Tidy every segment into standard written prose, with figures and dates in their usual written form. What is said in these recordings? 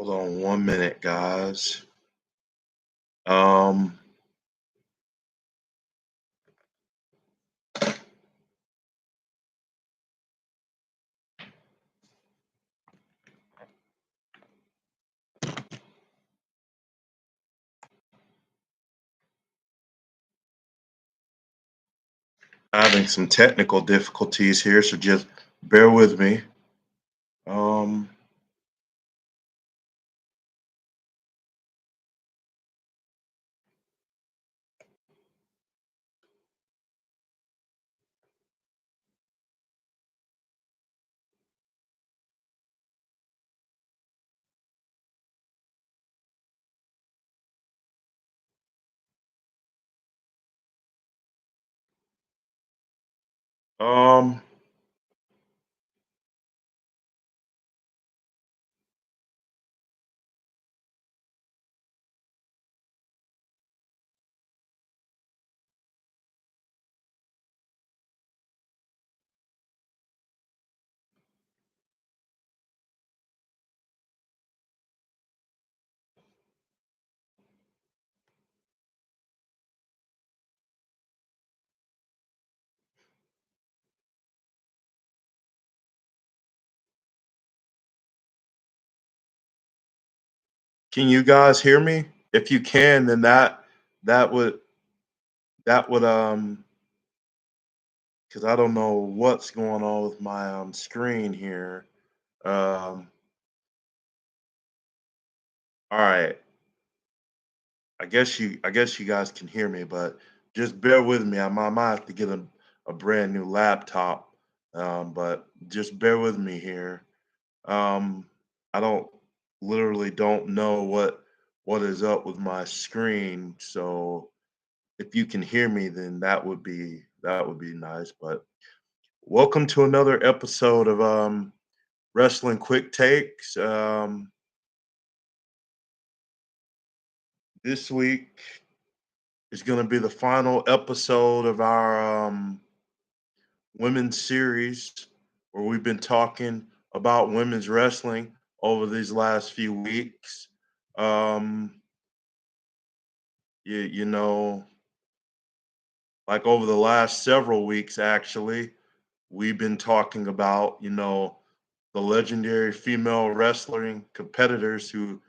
Hold on 1 minute, guys. Um, Having some technical difficulties here, so just bear with me. Um, um, can you guys hear me? If you can, then that would that would because I don't know what's going on with my screen here. Um, all right. I guess you guys can hear me, but just bear with me. I might have to get a brand new laptop. But just bear with me here. Um, I don't literally don't know what is up with my screen. So if you can hear me, then that would be nice. But welcome to another episode of Wrestling Quick Takes. This week is going to be the final episode of our women's series where we've been talking about women's wrestling over these last few weeks. Um, you know, like over the last several weeks, actually, we've been talking about, the legendary female wrestling competitors who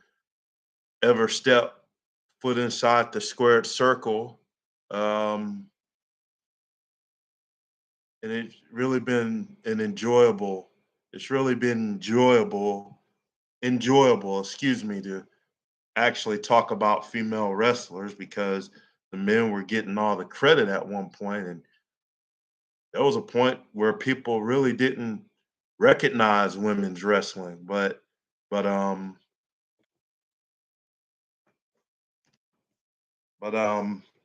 ever stepped foot inside the squared circle. Um, and it's really been enjoyable, excuse me, to actually talk about female wrestlers because the men were getting all the credit at one point, and there was a point where people really didn't recognize women's wrestling, but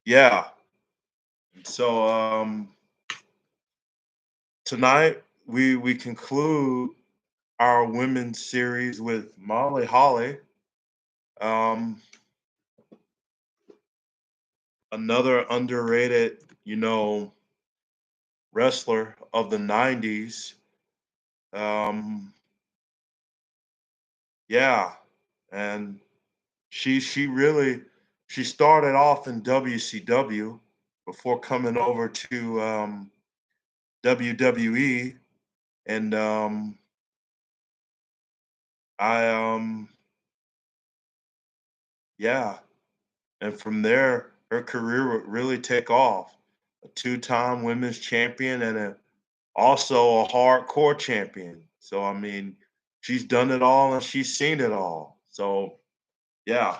yeah. So tonight we conclude our women's series with Molly Holly, um, another underrated, wrestler of the '90s. Um, yeah, and she started off in WCW before coming over to WWE, and I yeah, and from there her career would really take off. A two-time women's champion and also a hardcore champion. So I mean, she's done it all and she's seen it all. So yeah.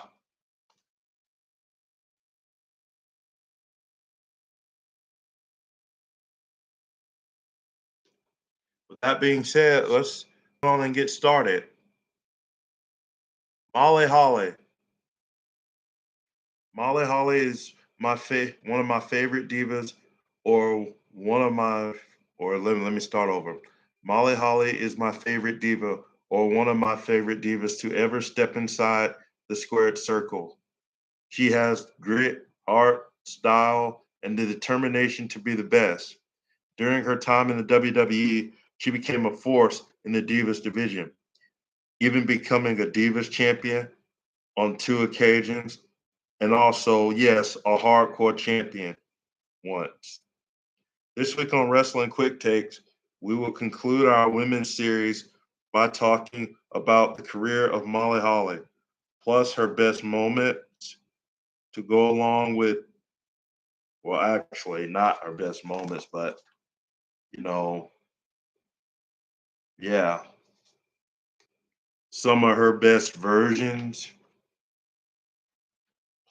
With that being said, let's go on and get started. Molly Holly. Molly Holly is one of my favorite divas, or one of my or let me start over. Molly Holly is my favorite diva, or one of my favorite divas to ever step inside the squared circle. She has grit, art, style, and the determination to be the best. During her time in the WWE, she became a force in the divas division. even becoming a Divas champion on 2 occasions, and also, yes, a hardcore champion once. This week on Wrestling Quick Takes, we will conclude our women's series by talking about the career of Molly Holly, plus her best moments to go along with, well, actually, not her best moments, but, you know, yeah, some of her best versions,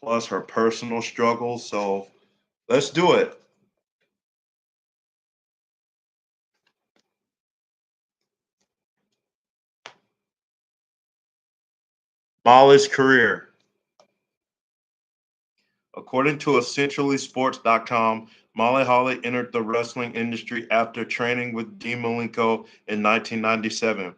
plus her personal struggles. So let's do it. Molly's career. According to essentiallysports.com, Molly Holly entered the wrestling industry after training with Dean Malenko in 1997.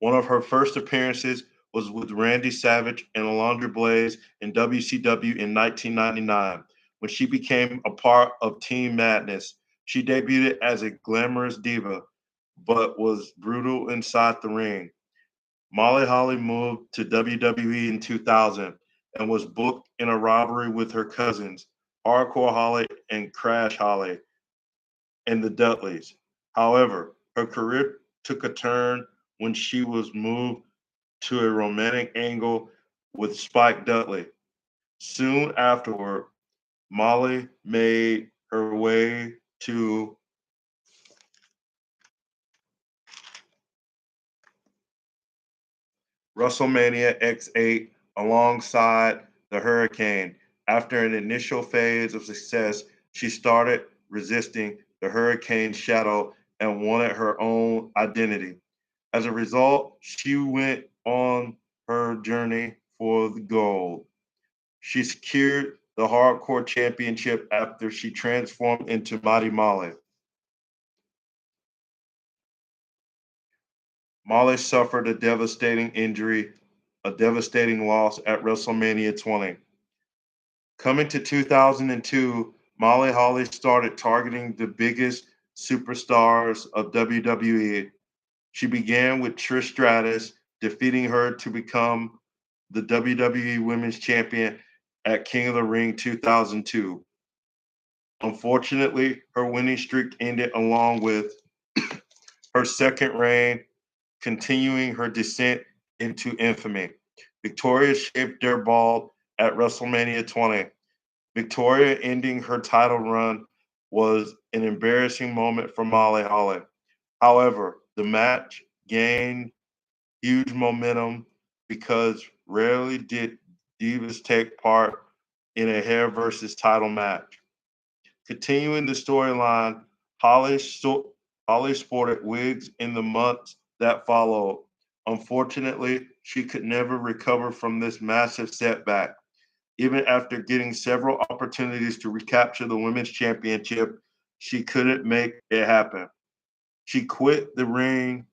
One of her first appearances was with Randy Savage and Alundra Blaze in WCW in 1999. When she became a part of Team Madness, she debuted as a glamorous diva, but was brutal inside the ring. Molly Holly moved to WWE in 2000 and was booked in a rivalry with her cousins, Hardcore Holly and Crash Holly, and the Dudleys. However, her career took a turn when she was moved to a romantic angle with Spike Dudley. Soon afterward, Molly made her way to WrestleMania X8 alongside the Hurricane. After an initial phase of success, she started resisting the Hurricane's shadow and wanted her own identity. As a result, she went on her journey for the gold. She secured the Hardcore Championship after she transformed into Mighty Molly. Molly suffered a devastating injury, a devastating loss at WrestleMania 20. Coming to 2002, Molly Holly started targeting the biggest superstars of WWE. She began with Trish Stratus, defeating her to become the WWE Women's Champion at King of the Ring 2002. Unfortunately, her winning streak ended along with her second reign, continuing her descent into infamy. Victoria shaved their bald at WrestleMania 20. Victoria ending her title run was an embarrassing moment for Molly Holly. However, the match gained huge momentum because rarely did Divas take part in a hair versus title match. Continuing the storyline, Holly sported wigs in the months that followed. Unfortunately, she could never recover from this massive setback. Even after getting several opportunities to recapture the women's championship, she couldn't make it happen. She quit the ring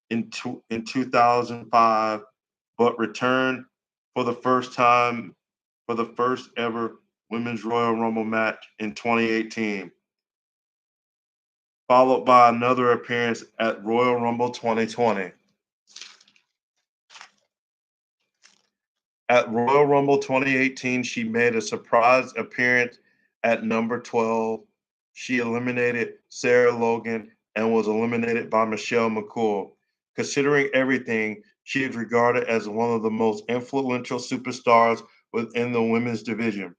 in 2005, but returned for the first time for the first ever Women's Royal Rumble match in 2018, followed by another appearance at Royal Rumble 2020. At Royal Rumble 2018, she made a surprise appearance at number 12. She eliminated Sarah Logan and was eliminated by Michelle McCool. Considering everything, she is regarded as one of the most influential superstars within the women's division.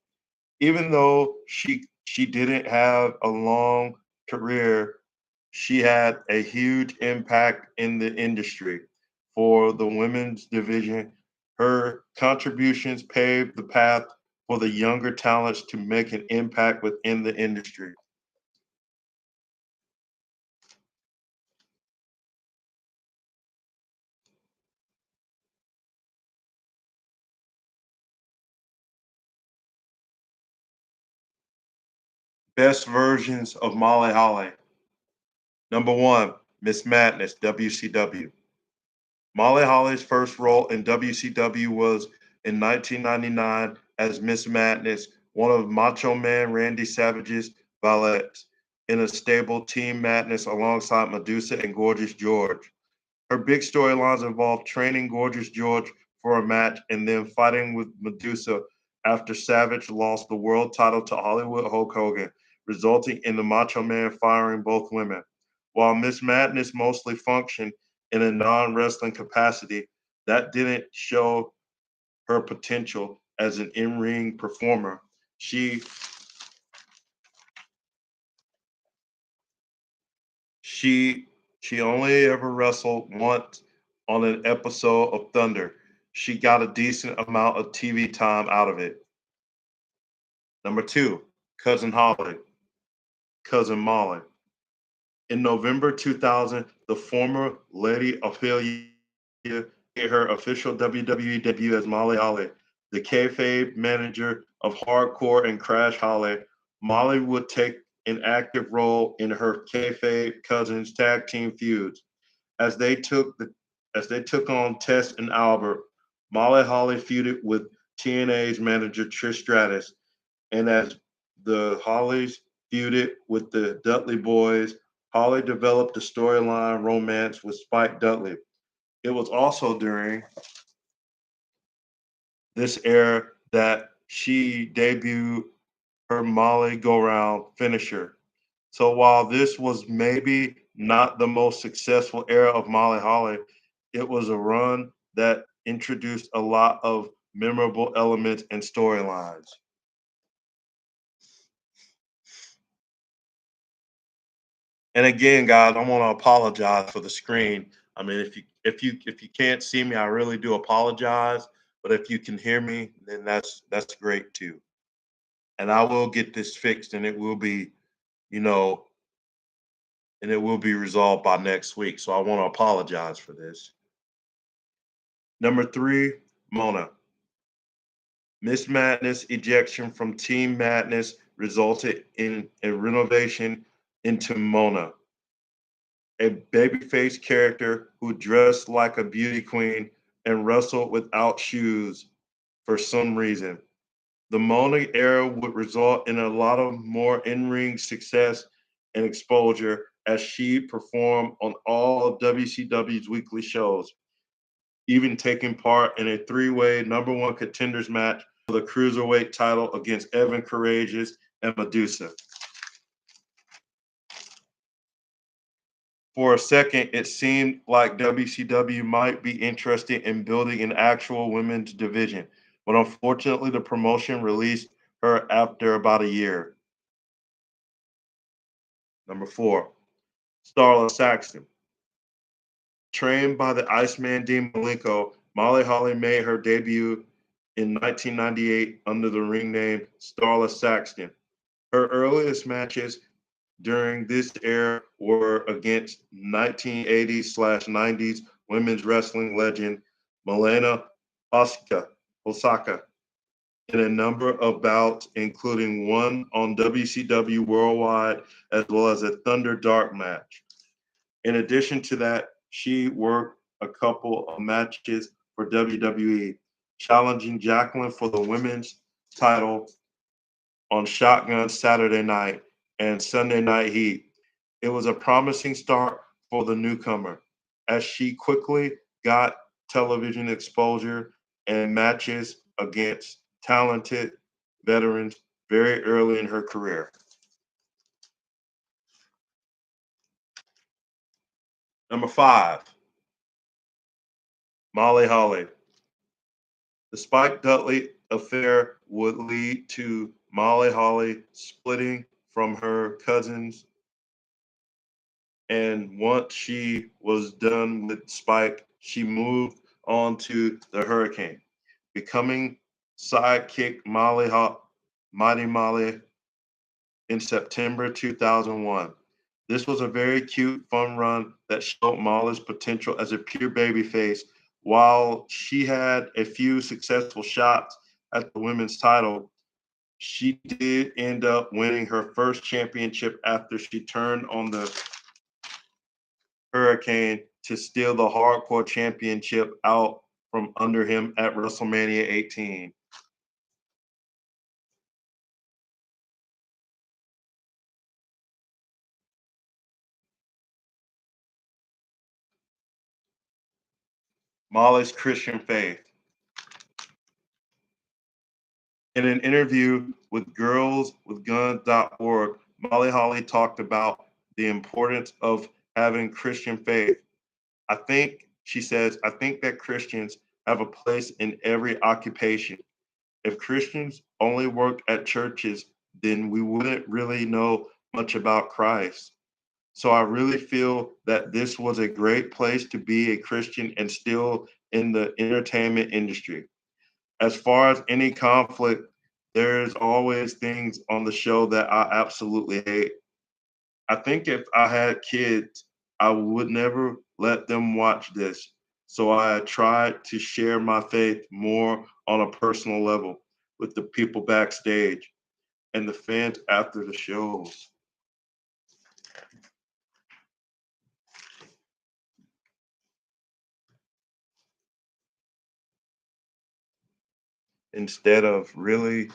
Even though she didn't have a long career, she had a huge impact in the industry for the women's division. Her contributions paved the path for the younger talents to make an impact within the industry. Best versions of Molly Holly. Number one, Miss Madness, WCW. Molly Holly's first role in WCW was in 1999 as Miss Madness, one of Macho Man Randy Savage's valets in a stable Team Madness alongside Medusa and Gorgeous George. Her big storylines involved training Gorgeous George for a match and then fighting with Medusa after Savage lost the world title to Hollywood Hulk Hogan, resulting in the Macho Man firing both women. While Miss Madness mostly functioned in a non wrestling capacity, that didn't show her potential as an in ring performer. She she she only ever wrestled once on an episode of Thunder. She got a decent amount of TV time out of it. Number two, Cousin Holly, Cousin Molly. In November 2000, the former Lady Ophelia made her official WWE debut as Molly Holly, the kayfabe manager of Hardcore and Crash Holly. Molly would take an active role in her kayfabe cousins' tag team feuds as they took on Tess and Albert. Molly Holly feuded with TNA's manager Trish Stratus, and as the Hollys feuded with the Dudley Boys, Holly developed a storyline romance with Spike Dudley. It was also during this era that she debuted her Molly Go Round finisher. So while this was maybe not the most successful era of Molly Holly, it was a run that introduced a lot of memorable elements and storylines. And again, guys, I want to apologize for the screen. I mean, if you can't see me, I really do apologize. But if you can hear me, then that's great too. And I will get this fixed, and it will be, you know, and it will be resolved by next week. So I want to apologize for this. Number three, Mona. Miss Madness ejection from Team Madness resulted in a renovation into Mona, a babyface character who dressed like a beauty queen and wrestled without shoes for some reason. The Mona era would result in a lot of more in ring success and exposure as she performed on all of WCW's weekly shows, even taking part in a three-way number one contenders match for the Cruiserweight title against Evan Courageous and Medusa. For a second, it seemed like WCW might be interested in building an actual women's division, but unfortunately, the promotion released her after about a year. Number four, Starla Saxton. Trained by the Iceman Dean Malenko, Molly Holly made her debut in 1998 under the ring name Starla Saxton. Her earliest matches during this era were against 1980s/90s women's wrestling legend Milena Osaka in a number of bouts, including one on WCW Worldwide as well as a Thunder Dark match. In addition to that, she worked a couple of matches for WWE, challenging Jacqueline for the women's title on Shotgun Saturday Night and Sunday Night Heat. It was a promising start for the newcomer, as she quickly got television exposure and matches against talented veterans very early in her career. Number five, Molly Holly. The Spike Dudley affair would lead to Molly Holly splitting from her cousins, and once she was done with Spike, she moved on to the Hurricane, becoming sidekick Mighty Molly in September 2001. This was a very cute, fun run that showed Molly's potential as a pure babyface. While she had a few successful shots at the women's title, she did end up winning her first championship after she turned on the Hurricane to steal the Hardcore Championship out from under him at WrestleMania 18. Molly's Christian faith. In an interview with girlswithguns.org, Molly Holly talked about the importance of having Christian faith. She says, I think that Christians have a place in every occupation. If Christians only worked at churches, then we wouldn't really know much about Christ. So I really feel that this was a great place to be a Christian and still in the entertainment industry. As far as any conflict, there's always things on the show that I absolutely hate. I think if I had kids, I would never let them watch this. So I tried to share my faith more on a personal level with the people backstage and the fans after the shows. Instead of really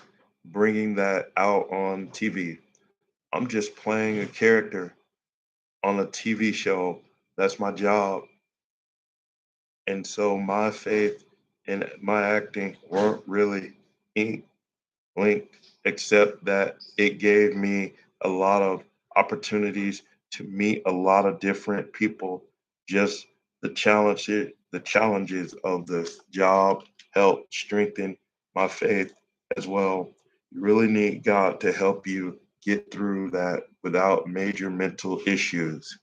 bringing that out on TV, I'm just playing a character on a TV show. That's my job. And so my faith and my acting weren't really in- linked, except that it gave me a lot of opportunities to meet a lot of different people. Just the challenges of the job helped strengthen my faith as well. You really need God to help you get through that without major mental issues.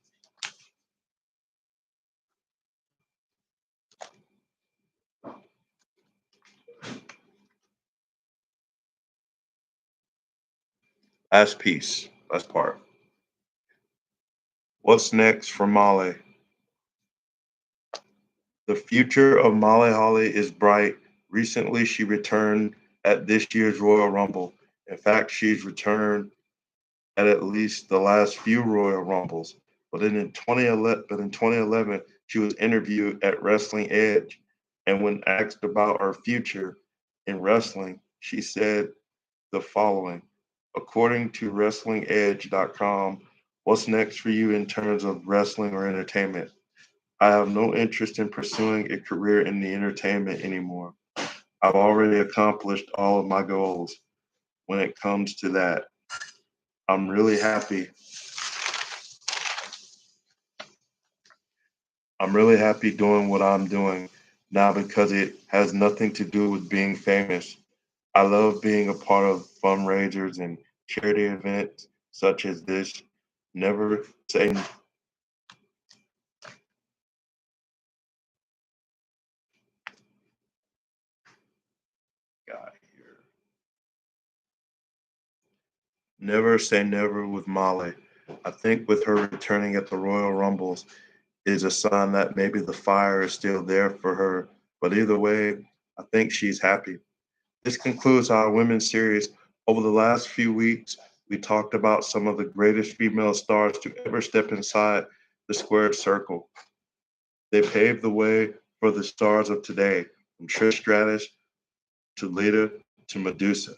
Last piece, last part. What's next for Molly? The future of Molly Holly is bright. Recently, she returned at this year's Royal Rumble. In fact, she's returned at least the last few Royal Rumbles. But in 2011, she was interviewed at Wrestling Edge, and when asked about her future in wrestling, she said the following. According to WrestlingEdge.com, what's next for you in terms of wrestling or entertainment? I have no interest in pursuing a career in the entertainment anymore. I've already accomplished all of my goals when it comes to that. I'm really happy. I'm really happy doing what I'm doing now because it has nothing to do with being famous. I love being a part of fundraisers and charity events such as this. Never say God here. Never say never with Molly. I think with her returning at the Royal Rumbles, is a sign that maybe the fire is still there for her. But either way, I think she's happy. This concludes our women's series. Over the last few weeks, we talked about some of the greatest female stars to ever step inside the squared circle. They paved the way for the stars of today, from Trish Stratus to Lita to Medusa.